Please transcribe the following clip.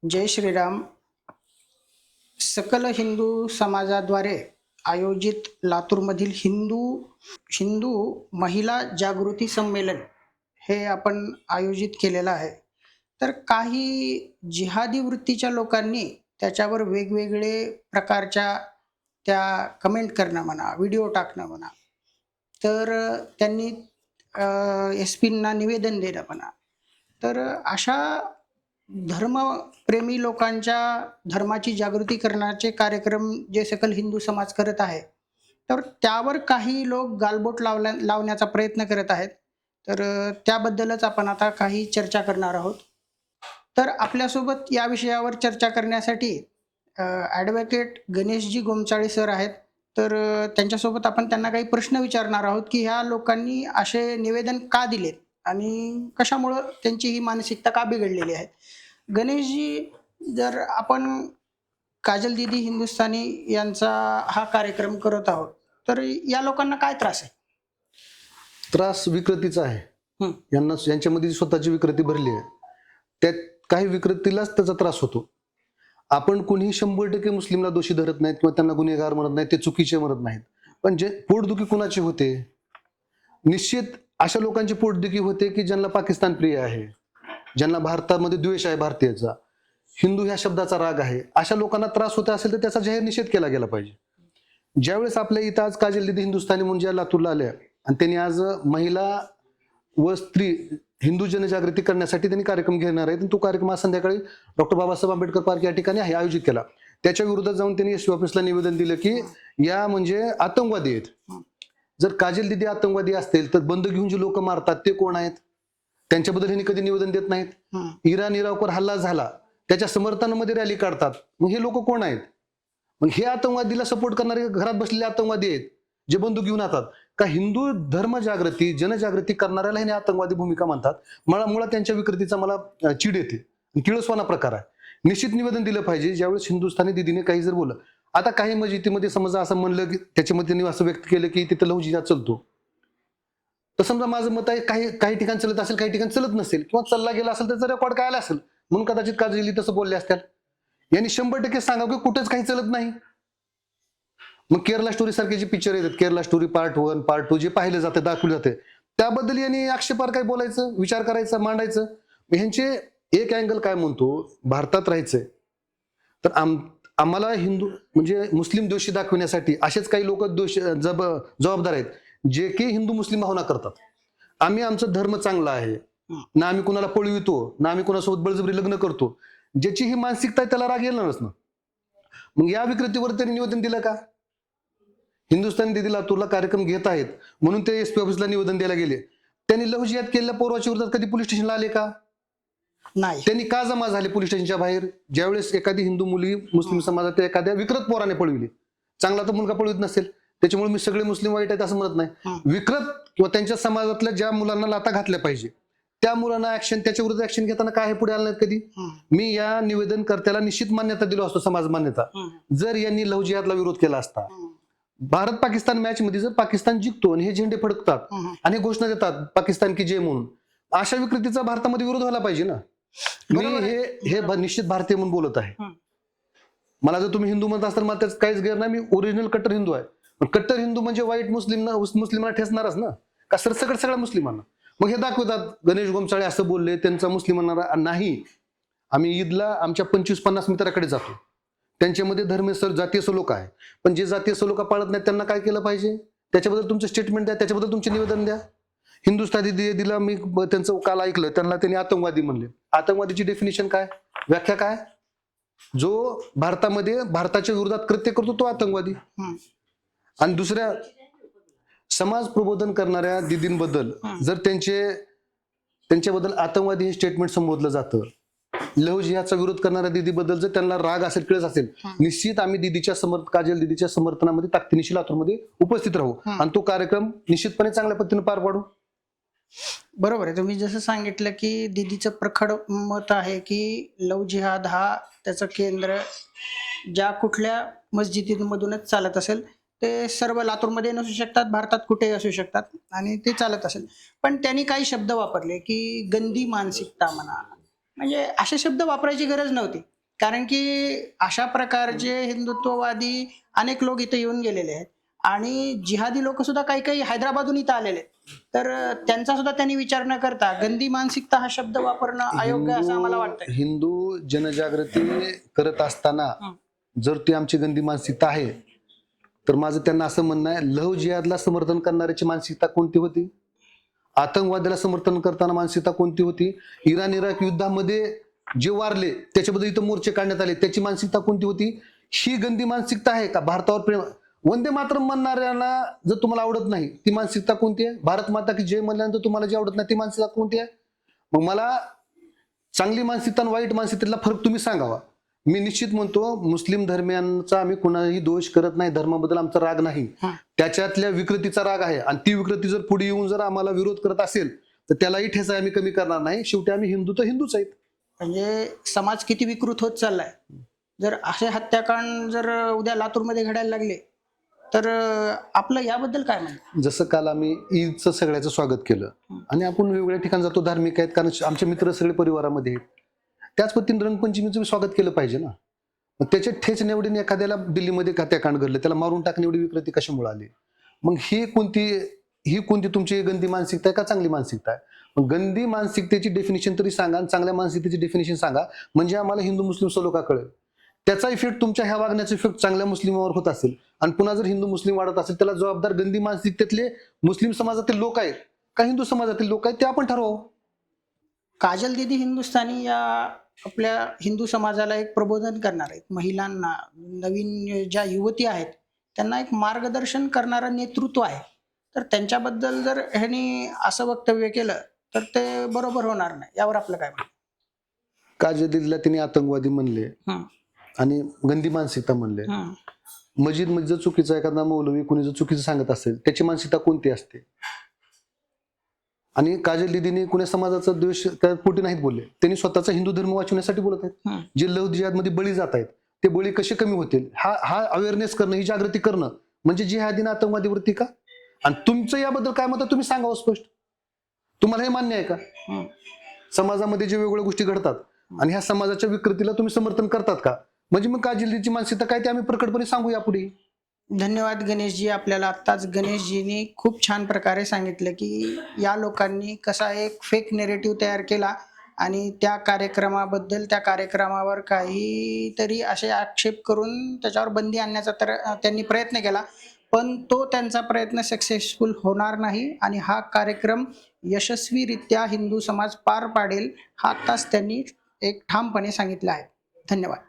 जय श्रीराम. सकल हिंदू समाजाद्वारे आयोजित लातूरमधील हिंदू हिंदू महिला जागृती संमेलन हे आपण आयोजित केलेलं आहे. तर काही जिहादी वृत्तीच्या लोकांनी त्याच्यावर वेगवेगळे प्रकारच्या त्या कमेंट करणं म्हणा, व्हिडिओ टाकणं म्हणा, तर त्यांनी एस पींना निवेदन देणं म्हणा, तर अशा धर्मप्रेमी लोकांच्या धर्माची जागृती करण्याचे कार्यक्रम जे सकल हिंदू समाज करत आहे, तर त्यावर काही लोक गालबोट लावण्याचा प्रयत्न करत आहेत. तर त्याबद्दलच आपण आता काही चर्चा करणार आहोत. तर आपल्यासोबत या विषयावर चर्चा करण्यासाठी ॲडव्होकेट गणेशजी गोमचाळे सर आहेत. तर त्यांच्यासोबत आपण त्यांना काही प्रश्न विचारणार आहोत की ह्या लोकांनी असे निवेदन का दिलेत आणि कशामुळं त्यांची ही मानसिकता का बिघडलेली आहे. गणेशजी, जर आपण काजल दीदी हिंदुस्थानी यांचा हा कार्यक्रम करत आहोत, तर या लोकांना काय त्रास आहे? त्रास विकृतीचा आहे. यांच्यामध्ये स्वतःची विकृती भरली आहे, त्यात काही विकृतीलाच त्याचा त्रास होतो. आपण कुणीही 100% मुस्लिमला दोषी धरत नाहीत किंवा त्यांना गुन्हेगार म्हणत नाहीत, ते चुकीचे म्हणत नाहीत. पण जे पोटदुखी कुणाची होते, निश्चित अशा लोकांची पोटदुखी होते की ज्यांना पाकिस्तान प्रिय आहे, ज्यांना भारतामध्ये द्वेष आहे, भारतीयाचा, हिंदू ह्या शब्दाचा राग आहे. अशा लोकांना त्रास होत असेल तर त्याचा जाहीर निषेध केला गेला पाहिजे. ज्यावेळेस आपल्या इथं आज काजल दीदी हिंदुस्थानी म्हणून ज्या लातूरला आल्या आणि त्यांनी आज महिला व स्त्री हिंदू जनजागृती करण्यासाठी त्यांनी कार्यक्रम घेणार आहेत. तो कार्यक्रम आज संध्याकाळी डॉक्टर बाबासाहेब आंबेडकर पार्क या ठिकाणी आहे आयोजित केला. त्याच्या विरोधात जाऊन त्यांनी एसपी ऑफिसला निवेदन दिलं की या म्हणजे आतंकवादी आहेत. जर काजल दीदी आतंकवादी असतील तर बंद घेऊन जे लोक मारतात ते कोण आहेत? त्यांच्याबद्दल ह्यांनी कधी निवेदन देत नाहीत. इराण इराकवर हल्ला झाला, त्याच्या समर्थनामध्ये रॅली काढतात. मग हे लोक कोण आहेत? मग हे आतंकवादीला सपोर्ट करणारे घरात बसलेले आतंकवादी आहेत जे बंदूक घेऊन येतात का? हिंदू धर्म जागृती जनजागृती करणाऱ्याला हे आतंकवादी भूमिका म्हणतात. मुळात त्यांच्या विकृतीचा मला चिड येते, किळसवाना प्रकार आहे. निश्चित निवेदन दिलं पाहिजे ज्यावेळेस हिंदुस्थानी दिदीने काही जर बोललं. आता काही मस्जिदीमध्ये समजा असं म्हणलं की त्याच्यामध्ये त्यांनी असं व्यक्त केलं की तिथं लव जिहाद चालतो, तर समजा माझं मत आहे काही ठिकाणी चलत असेल, काही ठिकाणी चलत नसेल, किंवा चालला गेला असेल त्याचा रेकॉर्ड काय आला असेल म्हणून कदाचित काजली तसं बोलले असतील. यांनी 100% सांगा की कुठेच काही चलत नाही. मग केरला स्टोरी सारखे जे पिक्चर येतात, केरला स्टोरी पार्ट 1 पार्ट 2 जे पाहिले जाते, दाखवले जाते, त्याबद्दल यांनी आक्षेपार काय बोलायचं, विचार करायचा, मांडायचं. ह्यांचे एक अँगल काय म्हणतो, भारतात राहायचंय तर आम्हाला हिंदू म्हणजे मुस्लिम दोषी दाखवण्यासाठी असेच काही लोक जबाबदार आहेत जे की हिंदू मुस्लिम भावना करतात. आम्ही आमचा धर्म चांगला आहे ना, आम्ही कुणाला पळवितो ना, आम्ही कुणासोबत बळजबरी लग्न करतो. ज्याची ही मानसिकता आहे त्याला राग येणारच ना. मग या विकृतीवर त्यांनी निवेदन दिलं का? हिंदुस्थानी दिदी लातूरला कार्यक्रम घेत आहेत म्हणून ते एसपी ऑफिसला निवेदन द्यायला गेले. त्यांनी लव जिहाद केलेल्या पोराच्या विरोधात कधी पोलीस स्टेशनला आले का? नाही. त्यांनी का जमा झाले पोलीस स्टेशनच्या बाहेर? ज्यावेळेस एखादी हिंदू मुली मुस्लिम समाजात एखाद्या विकृत पोराने पळविली, चांगला तर मुलगा पळवित नसेल, त्याच्यामुळे मी सगळे मुस्लिम वाईट आहेत असं म्हणत नाही. विकृत किंवा त्यांच्या समाजातल्या ज्या मुलांना लाथा घातल्या पाहिजे त्या मुलांना ऍक्शन, त्याच्या विरुद्ध ऍक्शन घेताना काय पुढे आलं नाही कधी. मी या निवेदनकर्त्याला निश्चित मान्यता दिलो असतो, समाज मान्यता. जर यांनी लव जिहादला विरोध केला असता, भारत पाकिस्तान मॅच मध्ये जर पाकिस्तान जिंकतो आणि हे झेंडे फडकतात आणि घोषणा देतात पाकिस्तान की जय म्हणून, अशा विकृतीचा भारतामध्ये विरोध व्हायला पाहिजे ना. मी हे निश्चित भारतीय म्हणून बोलत आहे. मला जर तुम्ही हिंदू म्हणत असाल मला त्याच काहीच गैर नाही. मी ओरिजिनल कट्टर हिंदू आहे. पण कट्टर हिंदू म्हणजे वाईट मुस्लिमांना ठेचणारच ना, का सरसकट सगळ्या मुस्लिमांना. मग हे दाखवतात गणेश गोमचाळे असं बोलले, त्यांचा मुस्लिमांना नाही. आम्ही ईदला आमच्या 25-50 मित्राकडे जातो, त्यांच्यामध्ये धर्मीय जातीय सलोखा आहे. पण जे जातीय सलोखा पाळत नाही त्यांना काय केलं पाहिजे, त्याच्याबद्दल तुमचं स्टेटमेंट द्या, त्याच्याबद्दल तुमचे निवेदन द्या. हिंदुस्थानी दिला मी त्यांचं काल ऐकलं, त्यांनी आतंकवादी म्हणले. आतंकवादीची डेफिनेशन काय, व्याख्या काय? जो भारतामध्ये भारताच्या विरोधात कृत्य करतो तो आतंकवादी. आणि दुसऱ्या समाज प्रबोधन करणाऱ्या दिदींबद्दल जर त्यांच्याबद्दल आतंकवादी हे स्टेटमेंट संबोधलं जातं, लव जिहादचा विरोध करणाऱ्या दीदीबद्दल जर त्यांना राग असेल, किळस असेल, निश्चित आम्ही काजल दीदीच्या समर्थनामध्ये ताकदीनिशी लातूरमध्ये उपस्थित राहू आणि तो कार्यक्रम निश्चितपणे चांगल्या पद्धतीने पार पाडू. बरोबर आहे. तुम्ही जसं सांगितलं की दीदीचं प्रखर मत आहे की लव जिहाद हा त्याचं केंद्र ज्या कुठल्या मस्जिदीमधूनच चालत असेल, ते सर्व लातूरमध्ये नसू शकतात, भारतात कुठेही असू शकतात आणि ते चालत असेल. पण त्यांनी काही शब्द वापरले की गंदी मानसिकता म्हणा, म्हणजे असे शब्द वापरायची गरज नव्हती. कारण की अशा प्रकारचे हिंदुत्ववादी अनेक लोक इथे येऊन गेलेले आहेत आणि जिहादी लोक सुद्धा काही काही हैदराबादहून इथं आलेले आहेत. तर त्यांचा सुद्धा त्यांनी विचार न करता गंदी मानसिकता हा शब्द वापरणं अयोग्य असं आम्हाला वाटतंय. हिंदू जनजागृती करत असताना हं. जर ती आमची गंदी मानसिकता आहे, तर माझं त्यांना असं म्हणणं आहे, लव्ह जिहादला समर्थन करणाऱ्याची मानसिकता कोणती होती? आतंकवादाला समर्थन करताना मानसिकता कोणती होती? इराण इराक युद्धामध्ये जे वारले त्याच्याबद्दल इथं मोर्चे काढण्यात आले, त्याची मानसिकता कोणती होती? ही गंदी मानसिकता आहे का? भारतावर प्रेम, वंदे मातरम म्हणणाऱ्यांना जर तुम्हाला आवडत नाही, ती मानसिकता कोणती आहे? भारत माता की जय म्हणल्यानंतर तुम्हाला जे आवडत नाही ती मानसिकता कोणती आहे? मग मला चांगली मानसिकता आणि वाईट मानसिकतेतला फरक तुम्ही सांगावा. मी निश्चित म्हणतो, मुस्लिम धर्मियांचा आम्ही कुणाही दोष करत नाही, धर्माबद्दल आमचा राग नाही, त्याच्यातल्या विकृतीचा राग आहे. आणि ती विकृती जर पुढे येऊन जर आम्हाला विरोध करत असेल तर त्यालाही ठेचा आम्ही कमी करणार नाही. शेवटी आम्ही हिंदू तर हिंदूच आहेत. म्हणजे समाज किती विकृत होत चाललाय. जर असे हत्याकांड जर उद्या लातूरमध्ये घडायला लागले तर आपलं याबद्दल काय म्हणणं? जसं काल आम्ही ईदचं सगळ्याचं स्वागत केलं आणि आपण वेगवेगळ्या ठिकाणी जातो, धार्मिक आहेत, कारण आमचे मित्र सगळे परिवारामध्ये आहेत. त्याच पद्धतीने रंगपंचमीचं स्वागत केलं पाहिजे ना. मग त्याच्या ठेच निवडीने एखाद्याला दिल्लीमध्ये हत्याकांड घडलं, त्याला मारून टाकणे एवढी विकृती कशामुळे आली? मग ही कोणती तुमची गंदी मानसिकता आहे का चांगली मानसिकता आहे? मग गंदी मानसिकतेची डेफिनेशन तरी सांगा आणि चांगल्या मानसिकतेची डेफिनेशन सांगा, म्हणजे आम्हाला हिंदू मुस्लिम सलोखा कळेल. त्याचा इफेक्ट, तुमच्या ह्या वागण्याचा इफेक्ट चांगल्या मुस्लिमावर होत असेल आणि पुन्हा जर हिंदू मुस्लिम वाढत असेल, त्याला जबाबदार गंदी मानसिकतेतले मुस्लिम समाजातील लोक आहेत का हिंदू समाजातील लोक आहेत, ते आपण ठरवावं. काजल दीदी हिंदुस्थानी या आपल्या हिंदू समाजाला एक प्रबोधन करणार आहेत. महिलांना, नवीन ज्या युवती आहेत त्यांना एक मार्गदर्शन करणारं नेतृत्व आहे. तर त्यांच्याबद्दल जर ह्यांनी असं वक्तव्य केलं तर ते बरोबर होणार नाही. यावर आपलं काय म्हणणं? काजदीदला तिने आतंकवादी म्हणले हं, आणि गंदी मानसिकता म्हणले. हं. मस्जिद मध्ये जर चुकीचा एखादा मौलवी कोणी जर चुकीचं सांगत असेल, त्याची मानसिकता कोणती असते? आणि काजल दीदीने कुण्या समाजाचा द्वेष त्या पोटी नाहीत बोलले, त्यांनी स्वतःचा हिंदू धर्म वाचवण्यासाठी बोलत आहेत. जे लव्ह जिहादमध्ये बळी जात आहेत ते बळी कसे कमी होतील, हा अवेअरनेस करणं, ही जागृती करणं म्हणजे जिहादीन आतंकवादी वृत्ती का? आणि तुमचं याबद्दल काय मत आहे तुम्ही सांगावं स्पष्ट. तुम्हाला हे मान्य आहे का? समाजामध्ये जे वेगवेगळ्या गोष्टी घडतात आणि ह्या समाजाच्या विकृतीला तुम्ही समर्थन करतात का? म्हणजे मग काजलजीची मानसिकता काय ते आम्ही प्रकटपणे सांगू यापुढे. धन्यवाद गणेशजी. आपल्याला आत्ताच गणेशजींनी खूप छान प्रकारे सांगितलं की या लोकांनी कसा एक फेक नेरेटिव्ह तयार केला आणि त्या कार्यक्रमाबद्दल, त्या कार्यक्रमावर काहीतरी असे आक्षेप करून त्याच्यावर बंदी आणण्याचा तर त्यांनी प्रयत्न केला, पण तो त्यांचा प्रयत्न सक्सेसफुल होणार नाही आणि हा कार्यक्रम यशस्वीरित्या हिंदू समाज पार पाडेल हा आत्ताच त्यांनी एक ठामपणे सांगितलं आहे. धन्यवाद.